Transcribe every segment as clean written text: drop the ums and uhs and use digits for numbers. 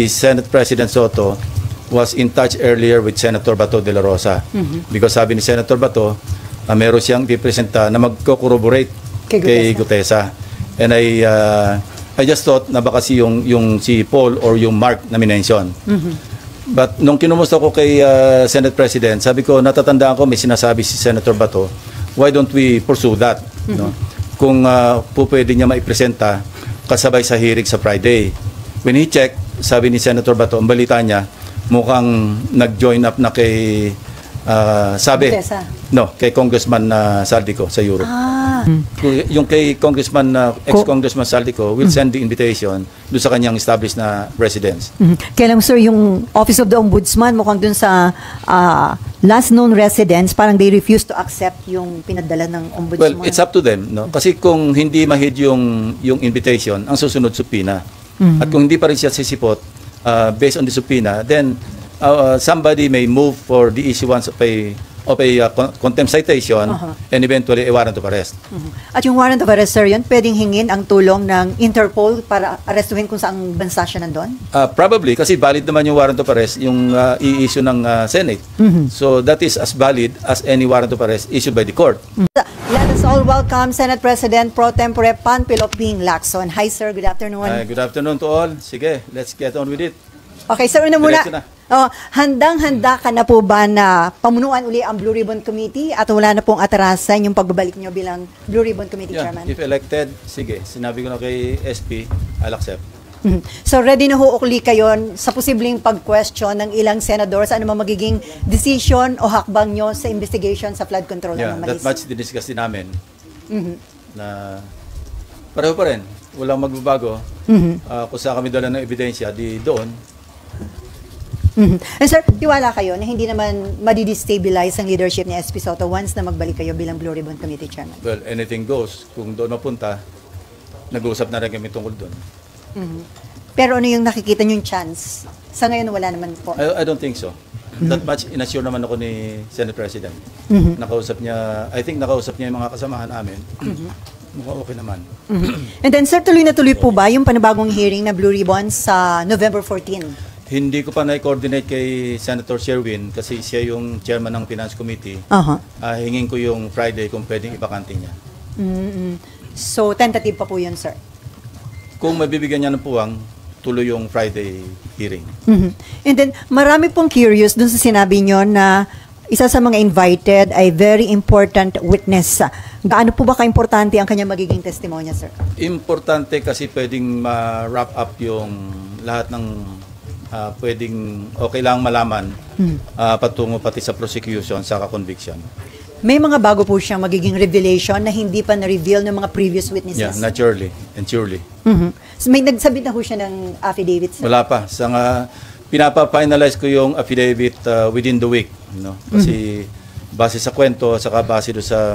Senate President Soto was in touch earlier with Senator Bato de la Rosa. Because sabi ni Senator Bato, meron siyang ipresenta na magko-corroborate kay Gutesa. And I just thought na baka yung si Paul or yung Mark na minention. But nung kinumusta ko kay Senate President, sabi ko, natatandaan ko may sinasabi si Senator Bato, why don't we pursue that? No? Kung pwede niya maipresenta kasabay sa hearing sa Friday. When he checked, sabi ni Senator Bato, ang balita niya, mukhang nag-join up na kay kay Congressman Saldico sa Europe. Yung kay Congressman ex-Congressman Saldico will send the invitation doon sa kanyang established na residence. Kaya lang sir, yung Office of the Ombudsman mukhang doon sa last known residence, parang they refuse to accept yung pinadala ng Ombudsman. Well, it's up to them, no? Kasi kung hindi ma-hit yung invitation, ang susunod subpoena. At kung hindi pa rin siya sisipot based on the subpoena, then somebody may move for the issuance of a contempt citation and eventually a warrant of arrest. At yung warrant of arrest, sir, yun, pwedeng hingin ang tulong ng Interpol para arrestuhin kung saang bansa siya nandun? Probably, kasi valid naman yung warrant of arrest, yung i-issue ng Senate. So that is as valid as any warrant of arrest issued by the court. Let us all welcome Senate President Pro Tempore Panfilo Ping Lacson. Hi sir, good afternoon. Good afternoon to all. Sige, let's get on with it. Okay, sir, una muna. Handang-handa ka na po ba na pamunuan uli ang Blue Ribbon Committee at wala na pong atrasan yung pagbabalik nyo bilang Blue Ribbon Committee Chairman? If elected, sige. Sinabi ko na kay SP, I'll accept. So ready na ho uli kayo sa posibleng pag-question ng ilang senador sa ano magiging decision o hakbang nyo sa investigation sa flood control ng Malis? That much discuss din namin na pareho pa rin. Walang magbabago. Kung saan kami dala ng ebidensya, di doon. And sir, tiwala kayo na hindi naman madidestabilize ang leadership ni SP Soto once na magbalik kayo bilang Blue Ribbon Committee Chairman? Well, anything goes. Kung doon mapunta, nag-uusap na rin kami tungkol doon. Pero ano yung nakikita nyo yung chance? Sa ngayon, wala naman po. I don't think so. That much inassure naman ako ni Senate President. Nakausap niya, I think nakausap niya yung mga kasamahan namin. Mukhang okay naman. And then sir, tuloy na tuloy po ba yung panibagong hearing na Blue Ribbon sa November 14? Hindi ko pa na-coordinate kay Senator Sherwin kasi siya yung chairman ng Finance Committee. Hingin ko yung Friday kung pwedeng ipakante niya. So, tentative pa po yun, sir? Kung mabibigyan niya ng puwang, tuloy yung Friday hearing. And then, marami pong curious dun sa sinabi nyo na isa sa mga invited ay very important witness. Gaano po ba ka-importante ang kanya magiging testimonya, sir? Importante kasi pwedeng ma-wrap up yung lahat ng pwedeng okay lang malaman patungo pati sa prosecution sa conviction. May mga bago po siyang magiging revelation na hindi pa na-reveal ng mga previous witnesses? Yeah, naturally and surely. So may nagsabit na po siya ng affidavit, sir? Wala pa. Pinapa-finalize ko yung affidavit within the week. No? Kasi base sa kwento, saka base doon sa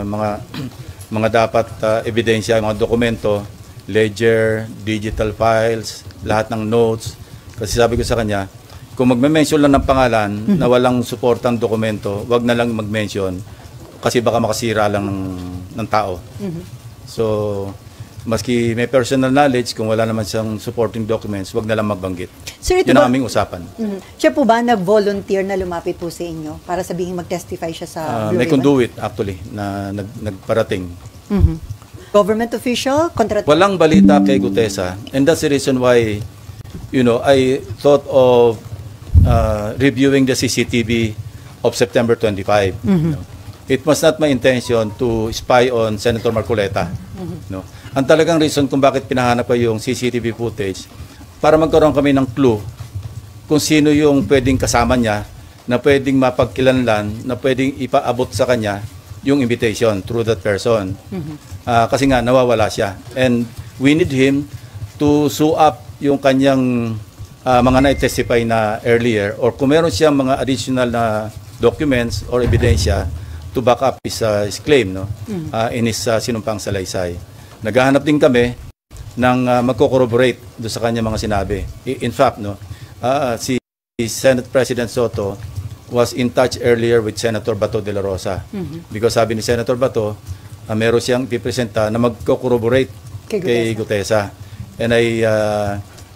mga dapat ebidensya, mga dokumento, ledger, digital files, lahat ng notes. Kasi sabi ko sa kanya, kung magme-mention lang ng pangalan na walang suportang dokumento, wag na lang mag-mention kasi baka makasira lang ng tao. So, maski may personal knowledge, kung wala naman siyang supporting documents, wag na lang magbanggit. Sir, yun ang aming usapan. Siya po ba nag-volunteer na lumapit po sa inyo para sabihin mag-testify siya sa Blue Ribbon? May conduit actually na nagparating. Government official? Walang balita kay Gutesa, and that's the reason why I thought of reviewing the CCTV of September 25. It was not my intention to spy on Senator Marcoleta. Ang talagang reason kung bakit pinahanap ko yung CCTV footage, para magkaroon kami ng clue kung sino yung pwedeng kasama niya, na pwedeng mapagkilanlan, na pwedeng ipaabot sa kanya yung invitation through that person. Kasi nga, nawawala siya. And we need him to sew up yung kanyang mga na-testify na earlier, or kung meron siyang mga additional na documents or ebidensya to back up his claim in his sinumpang salaysay. Naghahanap din kami ng magko-corroborate doon sa kanya mga sinabi. In fact, si Senate President Soto was in touch earlier with Senator Bato de la Rosa. Because sabi ni Senator Bato, meron siyang ipipresenta na magko-corroborate kay Gutesa. And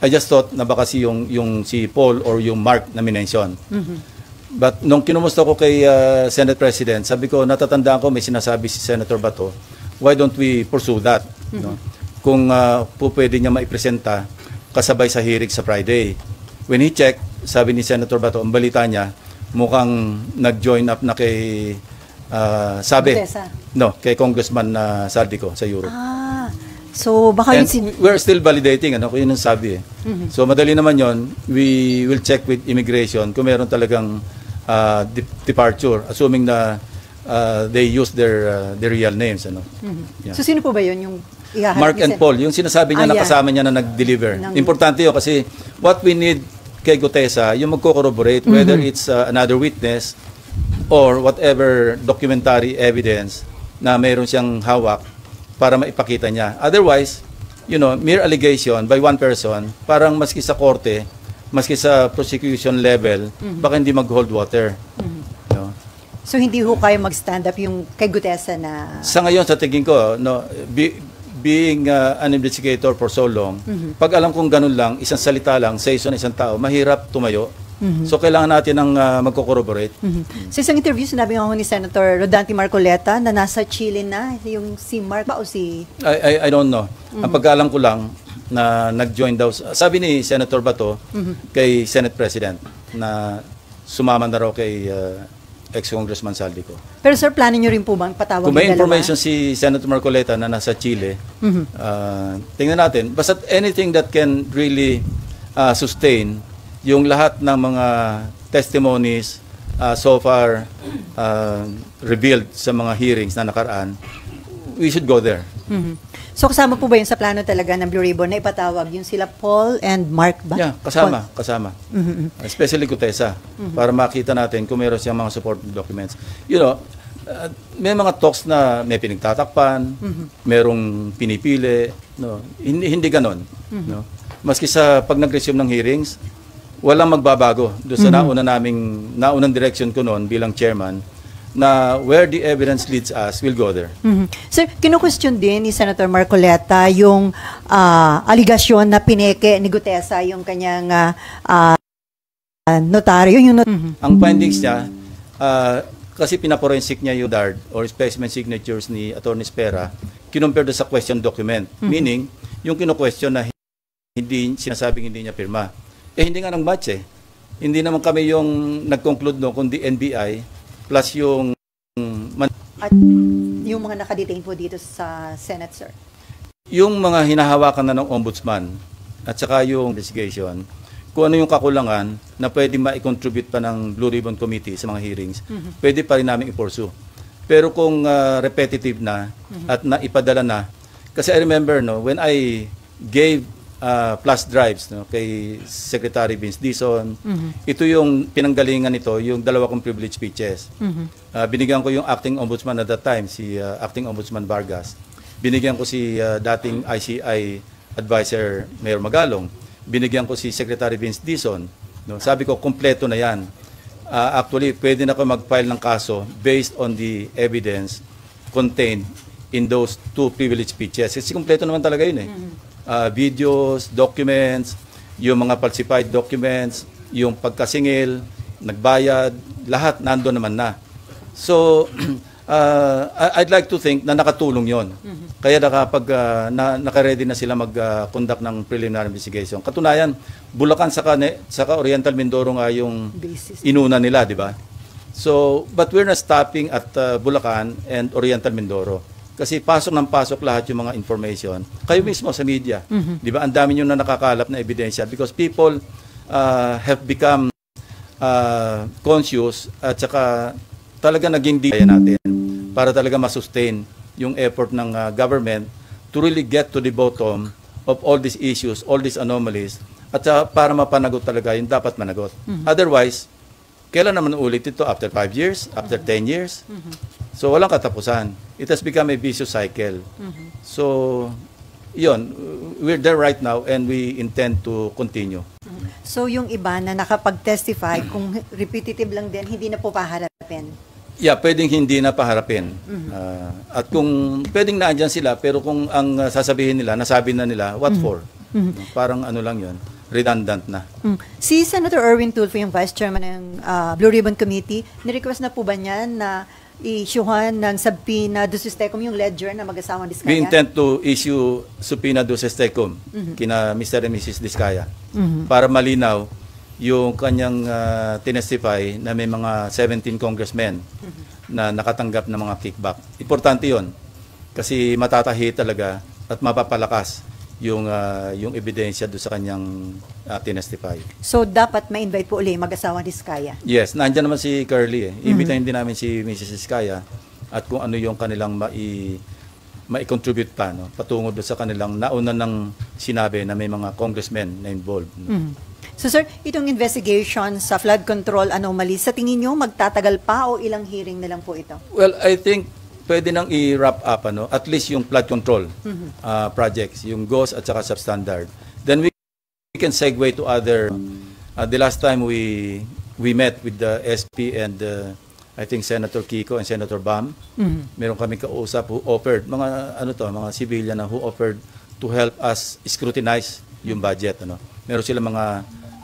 I just thought na baka yung si Paul or yung Mark na minention. But nung kinumusta ko kay Senate President, sabi ko, natatandaan ko may sinasabi si Senator Bato, why don't we pursue that? No? Kung po pwede niya maipresenta kasabay sa hearing sa Friday. When he checked, sabi ni Senator Bato, ang balita niya, mukhang nag-join up na kay Gutesa. kay Congressman Saldico sa Europe. So baka And we're still validating, kung yun ang sabi. So madali naman yon. We will check with immigration kung meron talagang departure, assuming na they use their real names. Yeah. So sino po ba yun yung ihaharap Mark ni and Paul, yung sinasabi niya na yeah. kasama niya na nag-deliver. Importante yun kasi what we need kay Gutesa, yung magko-corroborate whether it's another witness or whatever documentary evidence na mayroon siyang hawak para maipakita niya. Otherwise, mere allegation by one person, parang maski sa korte, maski sa prosecution level, baka hindi mag-hold water. So hindi ho kayo mag-stand up yung kay Gutesa na... Sa ngayon, sa tingin ko, being an investigator for so long, pag alam kong ganun lang, isang salita lang, sa isang tao, mahirap tumayo. So kailangan natin ng magko-corroborate. Sa isang interview, sinabi nga ni Senator Rodante Marcoleta na nasa Chile na yung si Mark ba o si... I don't know. Ang pagkaalam ko lang na nag-join daw, sabi ni Senator Bato kay Senate President na sumama na raw kay ex-Congressman Saldico. Pero sir, plano nyo rin po bang patawag Kung may yung information si Senator Marcoleta na nasa Chile, tingnan natin. Basta anything that can really sustain yung lahat ng mga testimonies so far revealed sa mga hearings na nakaraan, we should go there. So kasama po ba yun sa plano talaga ng Blue Ribbon na ipatawag yung sila Paul and Mark ba? Yeah, kasama. Especially Gutesa, para makita natin kung meron siyang mga support documents. May mga talks na may pinagtatakpan, merong pinipili, hindi ganon. Maski sa pag nag-resume ng hearings, walang magbabago doon sa naunang direction ko noon bilang chairman na where the evidence leads us, we'll go there. Sir, kinu-question din ni Senator Marcoleta yung aligasyon na pineke ni Gutesa yung kanyang notaryo. Ang findings niya, kasi pinaforensik niya yung DARD or specimen signatures ni Attorney Spera, kinumpare doon sa question document. Meaning, yung kinu-question na sinasabing hindi niya pirma. Hindi nga nang match Hindi naman kami yung nag-conclude kundi NBI plus yung... At yung mga nakadetain po dito sa Senate, sir? Yung mga hinahawakan na ng ombudsman at saka yung investigation, kung ano yung kakulangan na pwede ma-contribute pa ng Blue Ribbon Committee sa mga hearings, pwede pa rin namin i-pursue. Pero kung repetitive na at naipadala na, kasi I remember when I gave plus drives kay Secretary Vince Dizon. Ito yung pinanggalingan nito, yung dalawa kong privilege speeches. Binigyan ko yung acting ombudsman at that time, si acting ombudsman Vargas. Binigyan ko si dating ICI advisor Mayor Magalong. Binigyan ko si Secretary Vince Dizon. Sabi ko, kompleto na yan. Actually, pwede na ko mag-file ng kaso based on the evidence contained in those two privilege speeches. Kasi kompleto naman talaga yun videos, documents, yung mga falsified documents, yung pagkasingil, nagbayad, lahat nandoon naman na. So, I'd like to think na nakatulong yon. Kaya naka-ready na sila mag-conduct ng preliminary investigation. Katunayan, Bulacan saka Oriental Mindoro nga yung inuna nila, di ba? So, but we're not stopping at Bulacan and Oriental Mindoro. Kasi pasok ng pasok lahat yung mga information. Kayo mismo sa media. Di ba? Ang dami nyo na nakakalap na ebidensya because people have become conscious at saka talaga naging daya natin para talaga masustain yung effort ng government to really get to the bottom of all these issues, all these anomalies at para mapanagot talaga yung dapat managot. Otherwise, kailan naman ulit ito? After 5 years? After 10 years? So, walang katapusan. It has become a vicious cycle. So, yun, we're there right now and we intend to continue. So, yung iba na nakapag-testify, kung repetitive lang din, hindi na po paharapin? Yeah, pwedeng hindi na paharapin. At kung pwedeng naandyan sila, pero kung ang sasabihin nila, nasabi na nila, what for? Parang ano lang yun. redundant na. Si Senator Erwin Tulfo, yung Vice Chairman ng Blue Ribbon Committee, nirequest na po ba niya na i-issuehan ng subpoena do Tecum yung ledger na mag-asawang Diskaya? We intend to issue subpoena do Tecum kina Mr. and Mrs. Diskaya para malinaw yung kanyang tinestify na may mga 17 congressmen na nakatanggap ng mga kickback. Importante yon kasi matatahi talaga at mapapalakas yung ebidensya do sa kanyang tinestify. So, dapat ma-invite po ulit mag-asawang Diskaya? Yes, nandiyan naman si Curly. Imbitahin din namin si Mrs. Diskaya at kung ano yung kanilang mai-contribute pa, no? Patungo doon sa kanilang nauna ng sinabi na may mga congressmen na involved. No? So sir, itong investigation sa flood control anomaly, sa tingin nyo magtatagal pa o ilang hearing na lang po ito? Well, I think pwede nang i-wrap up at least yung flood control projects, yung GOS at saka substandard. Then we can segue to other. The last time we met with the SP and I think Senator Kiko and Senator Bam, meron kami kausap who offered mga civilian na who offered to help us scrutinize yung budget. Meron sila mga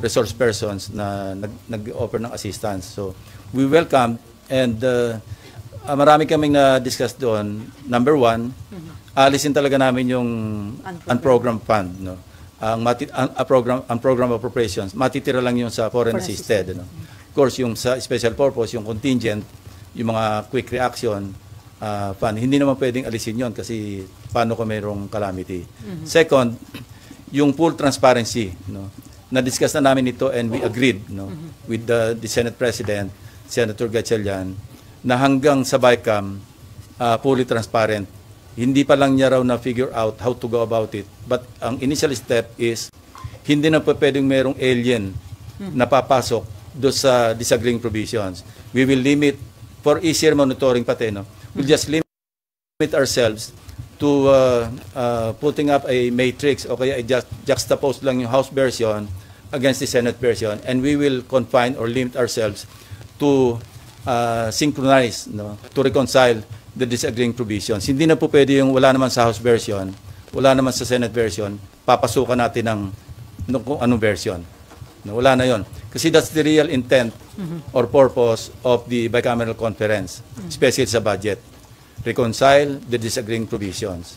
resource persons na nag-offer ng assistance. So we welcome and marami kaming na-discuss doon. Number one, alisin talaga namin yung unprogrammed fund. No? Ang program appropriations, matitira lang yun sa foreign assisted. No? Of course, yung sa special purpose, yung contingent, yung mga quick reaction fund, hindi naman pwedeng alisin yun kasi paano kung mayroong calamity. Second, yung full transparency. No? Na-discuss na namin ito and we agreed with the Senate President, Senator Gatchalian, na hanggang sa BICAM, fully transparent. Hindi pa lang niya raw na figure out how to go about it. But ang initial step is, hindi na pa pwedeng merong alien na papasok do sa disagreeing provisions. We will limit, for easier monitoring pati, we'll just limit ourselves to putting up a matrix o kaya juxtapose lang yung House version against the Senate version, and we will confine or limit ourselves to synchronize, to reconcile the disagreeing provisions. Hindi na po pwede yung wala naman sa House version, wala naman sa Senate version, papasukan natin ng kung anong version. Wala na yon. Kasi that's the real intent or purpose of the bicameral conference, especially sa budget. Reconcile the disagreeing provisions.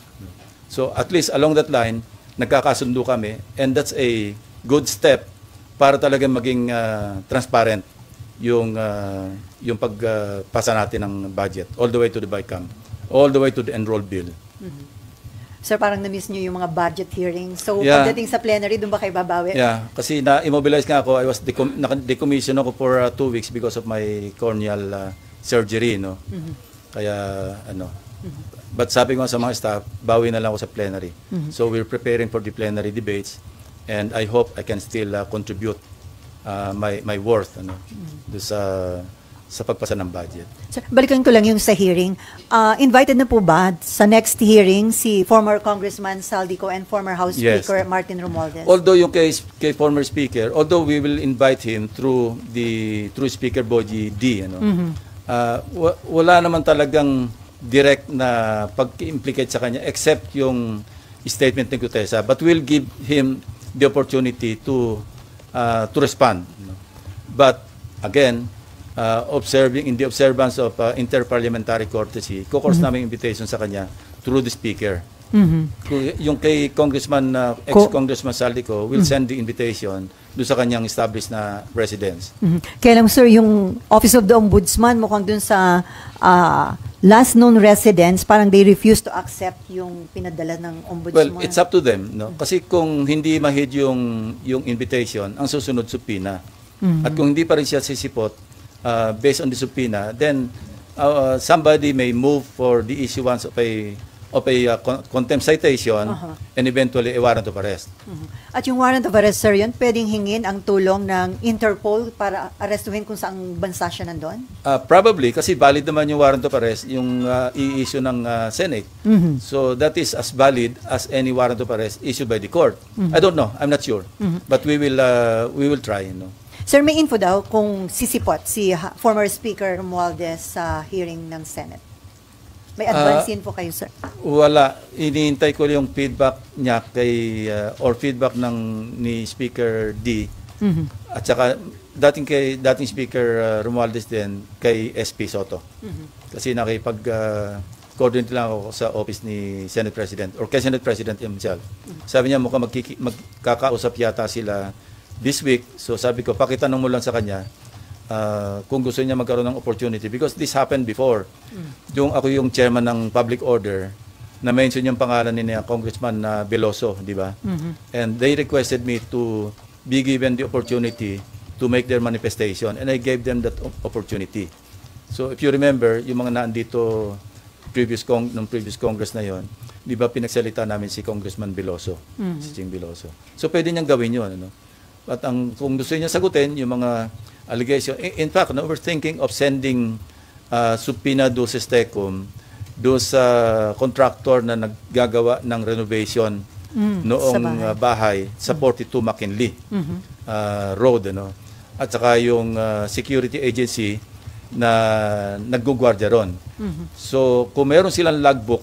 So at least along that line, nagkakasundo kami, and that's a good step para talaga maging transparent yung pagpasa natin ng budget all the way to the BICAM, all the way to the enrolled bill. Sir, parang na-miss nyo yung mga budget hearings. So, pagdating sa plenary, doon ba kayo babawi? Yeah, kasi na-immobilize nga ako. I was decommissioned ako for 2 weeks because of my corneal surgery, no? Kaya, but sabi ko sa mga staff, bawi na lang ako sa plenary. So, we're preparing for the plenary debates and I hope I can still contribute my worth sa pagpasa ng budget. Sir, balikan ko lang yung sa hearing. Invited na po ba sa next hearing si former Congressman Saldico and former House Speaker Martin Romualdez? Although yung kay former Speaker, although we will invite him through Speaker Boji D, wala naman talagang direct na pag-implicate sa kanya except yung statement ni Gutesa, but we'll give him the opportunity to respond. But again, in the observance of interparliamentary courtesy, kukourse namin invitation sa kanya through the Speaker. Yung kay Congressman, ex-Congressman Saldico will send the invitation doon sa kanyang established na residence. Kaya lang sir, yung Office of the Ombudsman, mukhang doon sa last known residence, parang they refuse to accept yung pinadala ng Ombudsman. Well, it's up to them. No? Kasi kung hindi ma-hit yung invitation, ang susunod subpoena. At kung hindi pa rin siya sisipot, based on the subpoena, then somebody may move for the issuance of a contempt citation and eventually a warrant of arrest. At yung warrant of arrest, sir, yun, pwedeng hingin ang tulong ng Interpol para arrestuhin kung saang bansa siya nandun? Probably, kasi valid naman yung warrant of arrest, yung i-issue ng Senate. So that is as valid as any warrant of arrest issued by the court. I don't know, I'm not sure. But we will try. Sir, may info daw kung sisipot si former Speaker Romualdez sa hearing ng Senate. May advance info kayo, sir? Wala. Iniintay ko yung feedback niya kay, or feedback ni Speaker D. At saka dating Speaker Romualdez din kay SP Soto. Kasi coordinate lang ako sa office ni Senate President or kay Senate President himself. Sabi niya mukhang magkakausap yata sila this week. So sabi ko, pakitanong mo lang sa kanya kung gusto niya magkaroon ng opportunity because this happened before. Ako yung chairman ng public order na mention yung pangalan ni Congressman Veloso, di ba? And they requested me to be given the opportunity to make their manifestation and I gave them that opportunity. So if you remember, yung mga naandito previous Congress na yon, di ba pinagsalita namin si Congressman Veloso, si Ching Veloso. So pwede niyang gawin yun. Ano? At kung gusto niya sagutin yung mga allegation, in fact, we're thinking of sending subpoena do Tecum do sa contractor na naggagawa ng renovation noong bahay sa 42 McKinley Road. Ano? At saka yung security agency na naggugwardya ron. So, kung meron silang logbook,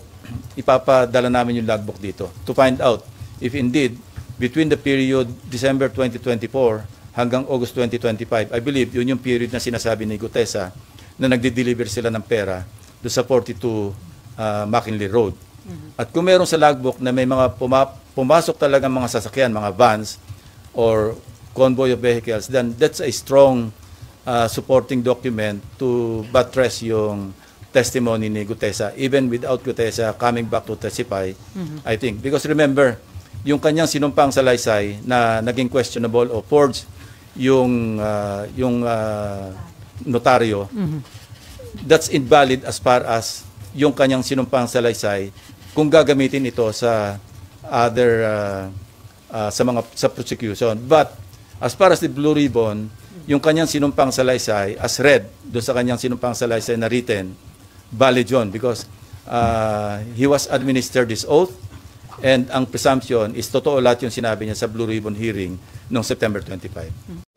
ipapadala namin yung logbook dito to find out if indeed, between the period December 2024 hanggang August 2025, I believe yun yung period na sinasabi ni Gutesa na nagde-deliver sila ng pera doon sa 42 McKinley Road. At kung meron sa logbook na may mga pumasok talaga mga sasakyan, mga vans or convoy of vehicles, then that's a strong supporting document to buttress yung testimony ni Gutesa, even without Gutesa coming back to testify, I think. Because remember, yung kanyang sinumpang salaysay na naging questionable o forged yung notaryo, that's invalid as far as yung kanyang sinumpang salaysay kung gagamitin ito sa other sa prosecution. But as far as the Blue Ribbon, yung kanyang sinumpang salaysay as read doon sa kanyang sinumpang salaysay na written, valid yun because he was administered this oath and ang presumption is totoo lahat yung sinabi niya sa Blue Ribbon hearing noong September 25.